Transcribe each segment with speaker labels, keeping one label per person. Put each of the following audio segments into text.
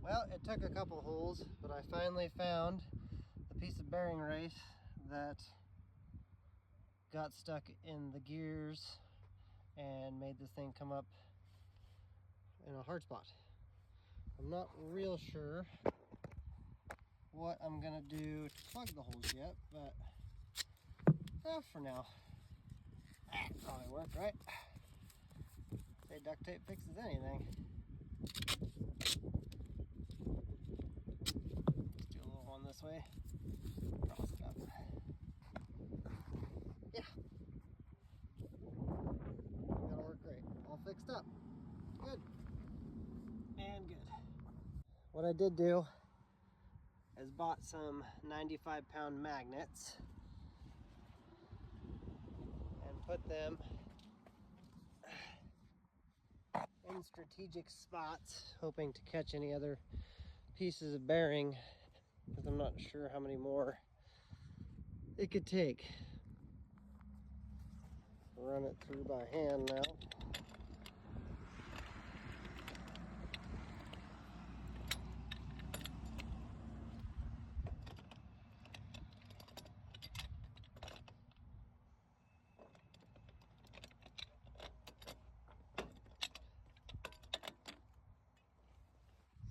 Speaker 1: Well, it took a couple holes, but I finally found the piece of bearing race that got stuck in the gears and made this thing come up in a hard spot. I'm not real sure what I'm gonna do to plug the holes yet, but for now, that'll probably work, right? Say duct tape fixes anything. Let's do a little one this way. Cross it up. Yeah. That'll work great. All fixed up. Good. And good. What I did do is bought some 95-pound magnets and put them in strategic spots, hoping to catch any other pieces of bearing, because I'm not sure how many more it could take. Run it through by hand now.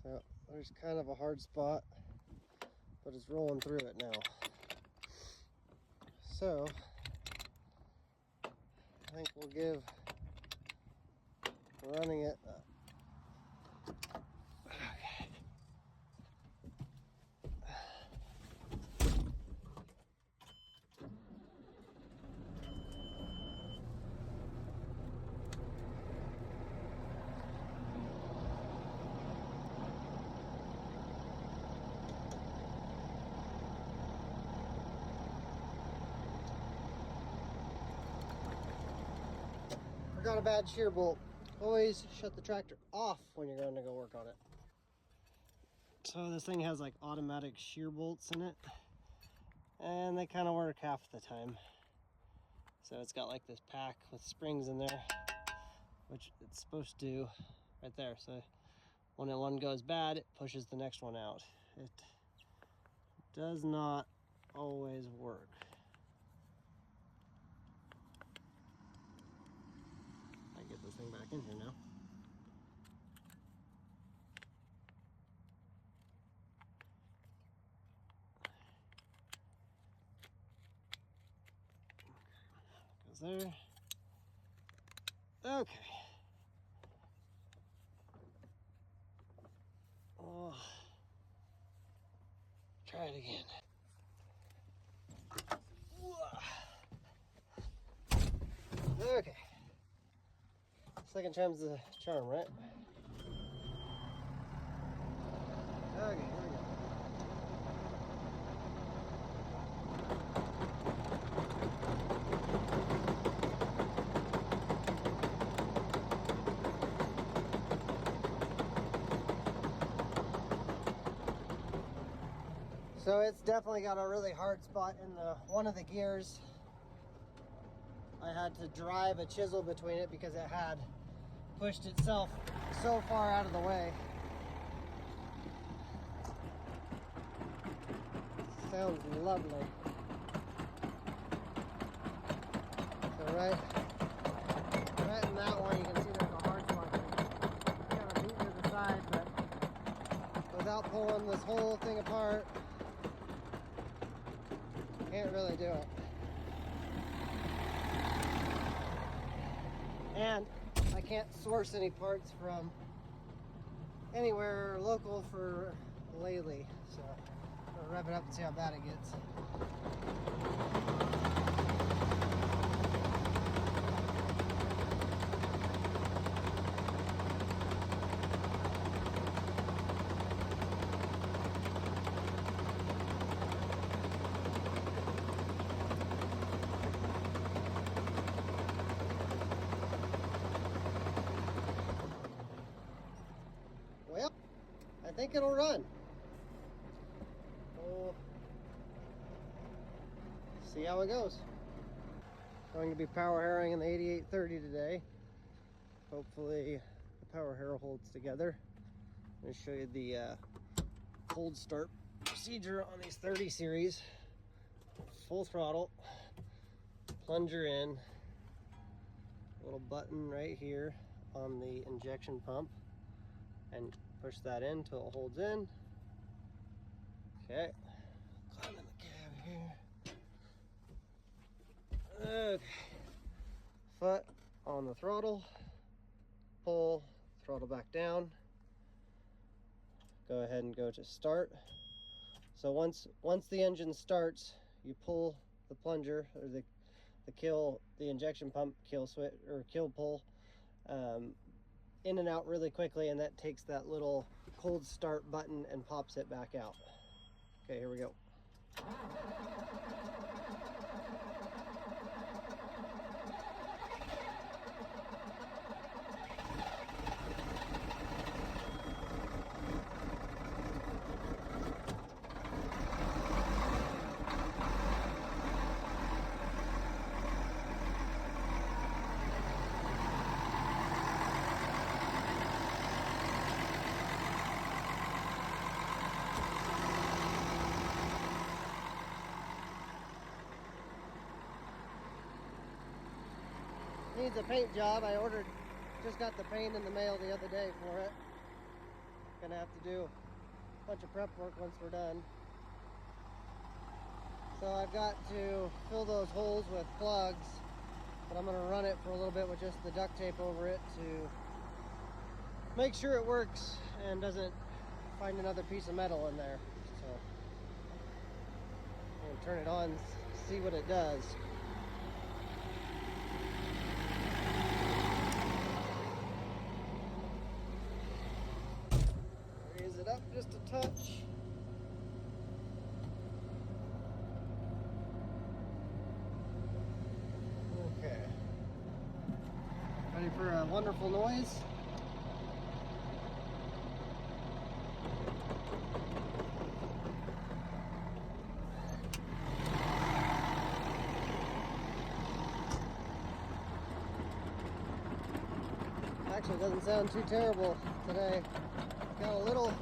Speaker 1: So there's kind of a hard spot, but it's rolling through it now. So I think we'll give running it okay. Forgot a bad shear bolt. Always shut the tractor off when you're going to go work on it. So this thing has like automatic shear bolts in it, and they kind of work half the time. So it's got like this pack with springs in there, which it's supposed to do right there. So when one goes bad, it pushes the next one out. It does not always work. I get this thing back in here now. Goes there. Okay. Oh, try it again. Okay. Second time's the charm, right? Okay, here we go. So it's definitely got a really hard spot in one of the gears. I had to drive a chisel between it because it had pushed itself so far out of the way. Sounds lovely. So right in that one, you can see there's a hard spot. Kind of beaten to the side, but without pulling this whole thing apart, can't really do it. And I can't source any parts from anywhere local for Lely, so I'll rev it up and see how bad it gets. Well, I think it'll run. We'll see how it goes. Going to be power harrowing in the 8830 today. Hopefully the power harrow holds together. I'm going to show you the cold start procedure on these 30 series. Full throttle, plunger in, little button right here on the injection pump, and push that in until it holds in. Okay, climb in the cab here. Okay, foot on the throttle, pull, throttle back down. Go ahead and go to start. So once the engine starts, you pull the plunger or the injection pump kill switch or kill pull in and out really quickly, and that takes that little cold start button and pops it back out. Okay, here we go. Needs a paint job. I just got the paint in the mail the other day for it. Gonna have to do a bunch of prep work once we're done. So I've got to fill those holes with plugs, but I'm gonna run it for a little bit with just the duct tape over it to make sure it works and doesn't find another piece of metal in there. So I'm gonna turn it on, see what it does. Raise it up just a touch. Okay. Ready for a wonderful noise? Actually, it doesn't sound too terrible today. Got a little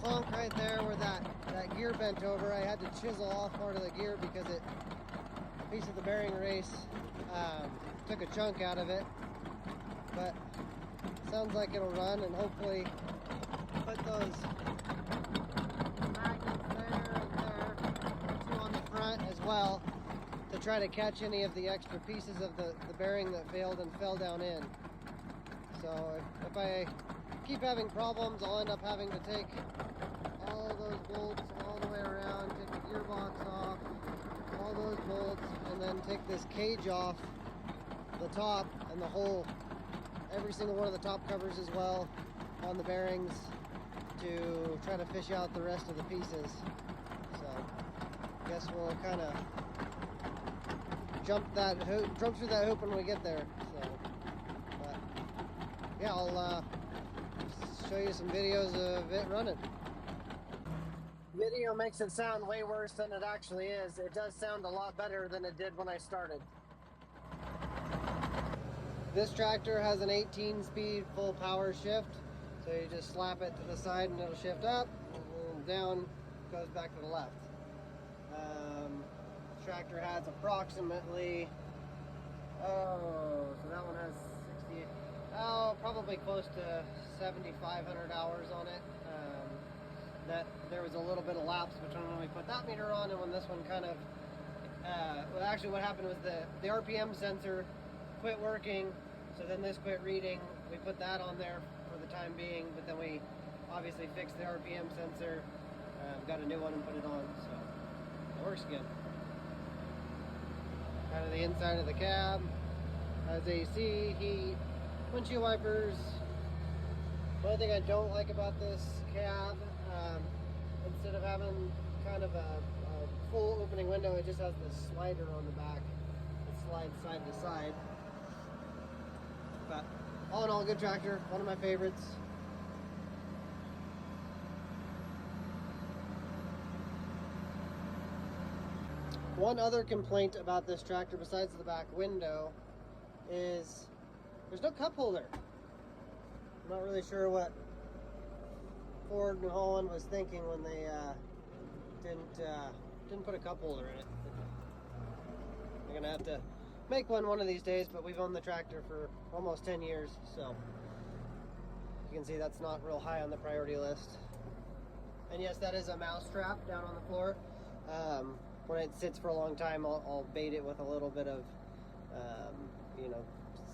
Speaker 1: clunk right there where that gear bent over. I had to chisel off part of the gear because a piece of the bearing race took a chunk out of it. But sounds like it'll run, and hopefully put those magnets there and there, two on the front as well, to try to catch any of the extra pieces of the bearing that failed and fell down in. So if I keep having problems, I'll end up having to take all those bolts all the way around, take the gearbox off, all those bolts, and then take this cage off the top and the whole, every single one of the top covers as well on the bearings, to try to fish out the rest of the pieces. So I guess we'll kind of jump through that hoop when we get there. So, but yeah, I'll show you some videos of it running. Video makes it sound way worse than it actually is. It does sound a lot better than it did when I started. This tractor has an 18-speed full power shift, so you just slap it to the side and it'll shift up, and down goes back to the left. Tractor has approximately, so that one has 60, probably close to 7,500 hours on it. That there was a little bit of lapse between when we put that meter on and when this one kind of, well, actually what happened was the RPM sensor quit working, so then this quit reading. We put that on there for the time being, but then we obviously fixed the RPM sensor, got a new one and put it on, so it works again. Kind of the inside of the cab has AC, heat, windshield wipers. The only thing I don't like about this cab, instead of having kind of a full opening window, it just has this slider on the back that slides side to side. But all in all, good tractor, one of my favorites. One other complaint about this tractor besides the back window is there's no cup holder. I'm not really sure what Ford New Holland was thinking when they didn't put a cup holder in it. They're gonna have to make one of these days, but we've owned the tractor for almost 10 years, so you can see that's not real high on the priority list. And yes, that is a mouse trap down on the floor. When it sits for a long time, I'll bait it with a little bit of you know,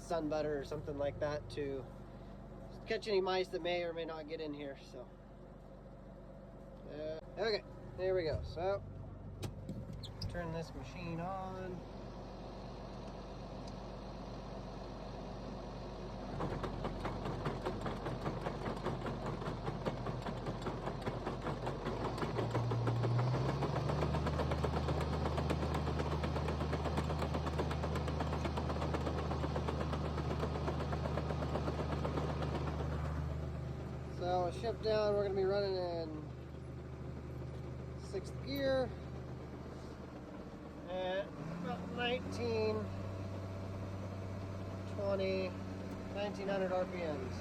Speaker 1: sun butter or something like that to catch any mice that may or may not get in here. So okay, here we go. So turn this machine on. So shift down, we're going to be running in 6th gear at about 1900 RPMs.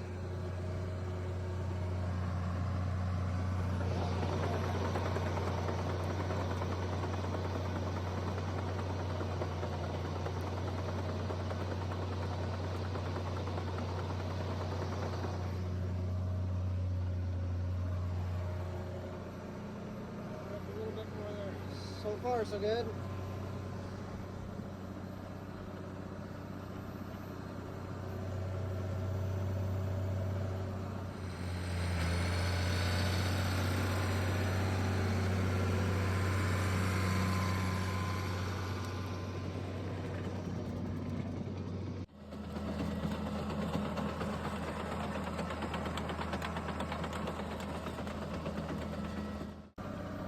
Speaker 1: So far, so good.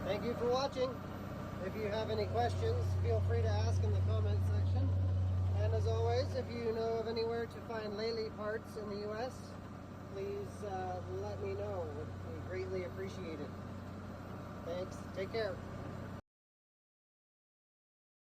Speaker 1: Thank you for watching. If you have any questions, feel free to ask in the comment section. And as always, if you know of anywhere to find Lely parts in the US, please let me know. We greatly appreciate it. Thanks. Take care.